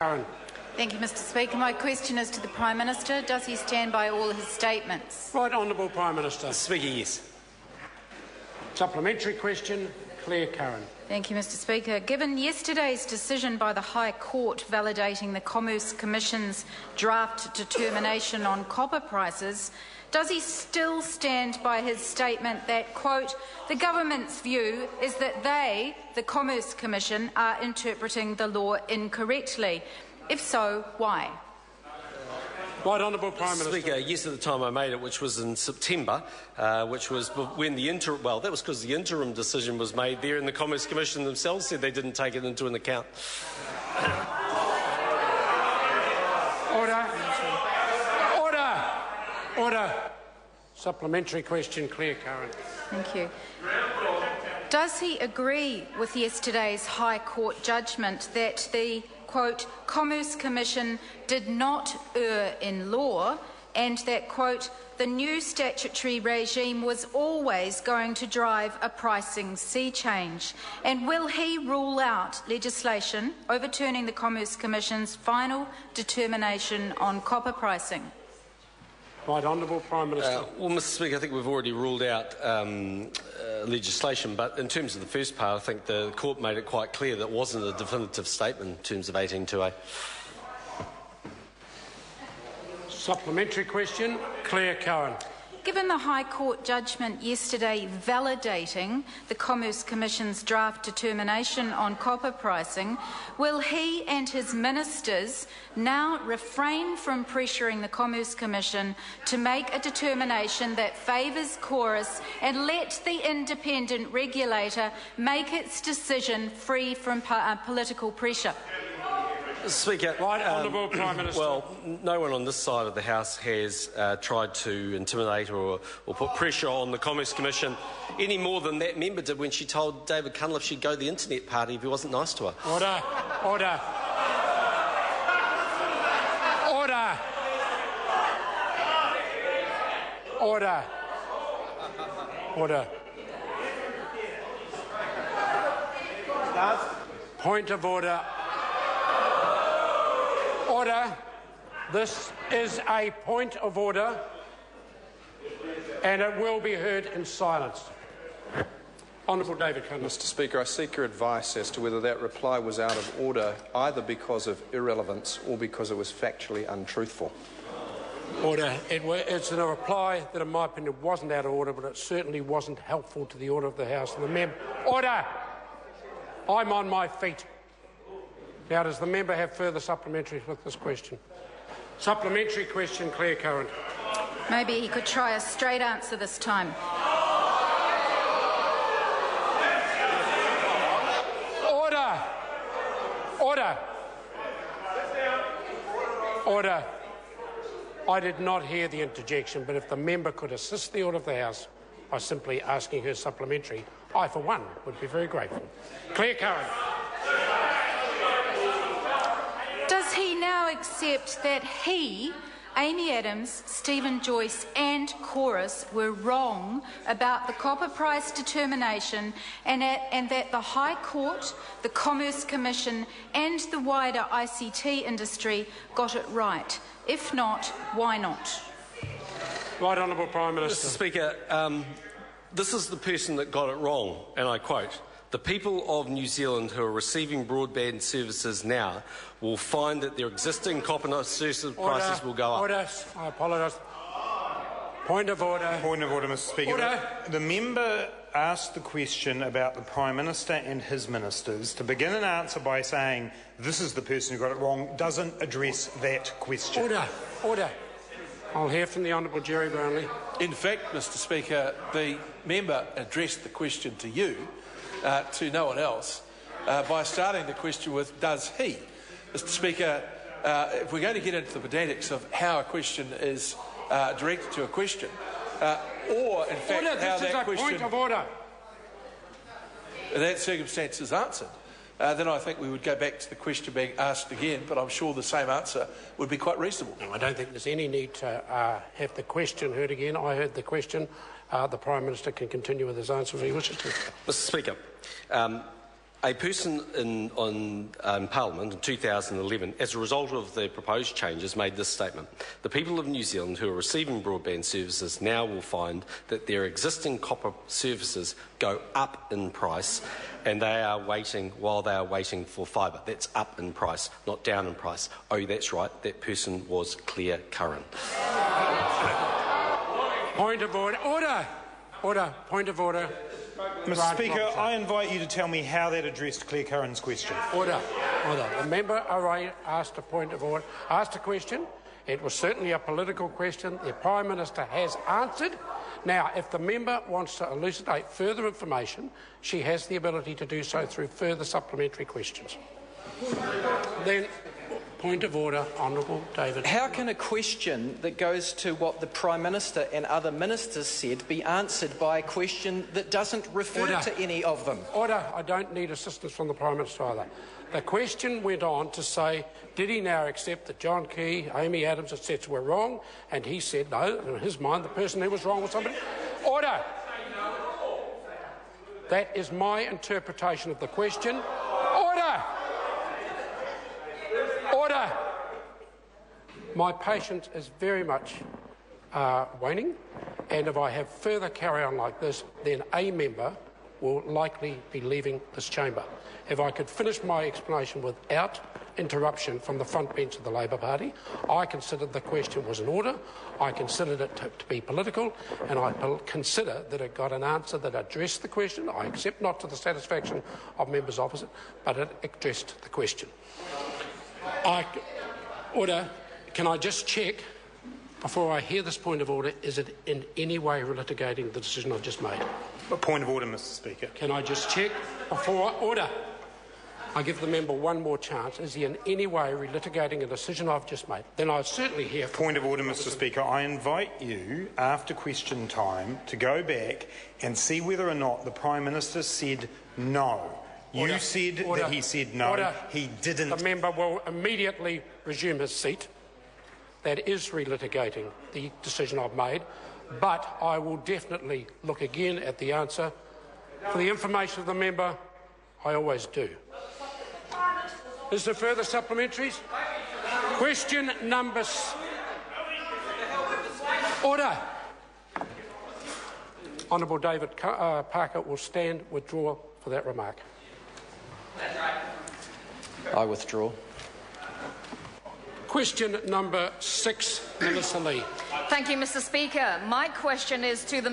Curran. Thank you, Mr Speaker. My question is to the Prime Minister. Does he stand by all his statements? Right Honourable Prime Minister. Mr Speaker, yes. Supplementary question, Clare Curran. Thank you, Mr Speaker. Given yesterday's decision by the High Court validating the Commerce Commission's draft determination on copper prices, does he still stand by his statement that, quote, the government's view is that they, the Commerce Commission, are interpreting the law incorrectly? If so, why? Right Honourable Prime Minister. Speaker, yes, at the time I made it, which was in September, which was when the interim, well, that was because the interim decision was made there, and the Commerce Commission themselves said they didn't take it into an account. Order. Order. Order. Supplementary question, Clare Curran. Thank you. Does he agree with yesterday's High Court judgment that the, quote, Commerce Commission did not err in law and that, quote, the new statutory regime was always going to drive a pricing sea change? And will he rule out legislation overturning the Commerce Commission's final determination on copper pricing? Right Honourable Prime Minister. Well, Mr Speaker, I think we've already ruled out legislation, but in terms of the first part, I think the Court made it quite clear that it wasn't a definitive statement in terms of 182A. Supplementary question, Clare Curran. Given the High Court judgment yesterday validating the Commerce Commission's draft determination on copper pricing, will he and his ministers now refrain from pressuring the Commerce Commission to make a determination that favours Chorus and let the independent regulator make its decision free from political pressure? Speaker, right Honourable Prime Minister. Well, no one on this side of the House has tried to intimidate or put pressure on the Commerce Commission any more than that member did when she told David Cunliffe she'd go to the internet party if he wasn't nice to her. Order. Order. Order. Order. Order. Point of order. Order. This is a point of order, and it will be heard in silence. Honourable David Cunliffe. Mr Speaker, I seek your advice as to whether that reply was out of order, either because of irrelevance or because it was factually untruthful. Order. It's a reply that, in my opinion, wasn't out of order, but it certainly wasn't helpful to the order of the House and the member. Order. I'm on my feet. Now, does the member have further supplementaries with this question? Supplementary question, Clare Curran. Maybe he could try a straight answer this time. Order. Order. Order. I did not hear the interjection, but if the member could assist the order of the House by simply asking her supplementary, I, for one, would be very grateful. Clare Curran. Does he now accept that he, Amy Adams, Stephen Joyce and Chorus were wrong about the copper price determination and that the High Court, the Commerce Commission and the wider ICT industry got it right? If not, why not? Right Honourable Prime Minister. Mr Speaker, this is the person that got it wrong, and I quote, the people of New Zealand who are receiving broadband services now will find that their existing copper service prices will go up. Order. I apologise. Point of order. Point of order, Mr Speaker. Order. The member asked the question about the Prime Minister and his ministers. To begin an answer by saying this is the person who got it wrong doesn't address that question. Order. Order. I'll hear from the Honourable Jerry Brownlee. In fact, Mr Speaker, the member addressed the question to you, to no one else, by starting the question with, does he? Mr Speaker, if we're going to get into the pedantics of how a question is directed to a question, or in fact order, how this that is a question, point of order. that circumstance is answered, then I think we would go back to the question being asked again, but I'm sure the same answer would be quite reasonable. No, I don't think there's any need to have the question heard again. I heard the question. The Prime Minister can continue with his answer if he wishes to. Mr Speaker, A person in Parliament in 2011, as a result of the proposed changes, made this statement: "The people of New Zealand who are receiving broadband services now will find that their existing copper services go up in price, and they are waiting while they are waiting for fibre." That's up in price, not down in price. Oh, that's right. That person was Clare Curran. Point of order. Order. Order. Point of order. Mr. Speaker, I invite you to tell me how that addressed Clare Curran's question. Order. Order. The member asked a point of order, asked a question. It was certainly a political question. The Prime Minister has answered. Now, if the member wants to elucidate further information, she has the ability to do so through further supplementary questions. Then, point of order, Honourable David. How can a question that goes to what the Prime Minister and other ministers said be answered by a question that doesn't refer to any of them? Order. I don't need assistance from the Prime Minister either. The question went on to say, did he now accept that John Key, Amy Adams, etc. were wrong? And he said, no, in his mind, the person who was wrong was somebody. Order. That is my interpretation of the question. Order. Order. My patience is very much waning, and if I have further carry on like this, then a member will likely be leaving this chamber. If I could finish my explanation without interruption from the front bench of the Labor Party, I considered the question was in order, I considered it to be political, and I consider that it got an answer that addressed the question. I accept not to the satisfaction of members opposite, but it addressed the question. Order. Can I just check, before I hear this point of order, is it in any way litigating the decision I've just made? A point of order, Mr. Speaker. Can I just check before order? I give the member one more chance. Is he in any way relitigating a decision I've just made? Then I'll certainly hear... Point of order, Mr. Speaker. I invite you, after question time, to go back and see whether or not the Prime Minister said no. Order. You said Order. that he said no. Order. He didn't. The member will immediately resume his seat. That is relitigating the decision I've made, but I will definitely look again at the answer. For the information of the member, I always do. Is there further supplementaries? Question number... Order. Honourable David Parker will stand withdrawal for that remark. I withdraw. Question number 6, Minister Lee. Thank you, Mr. Speaker. My question is to the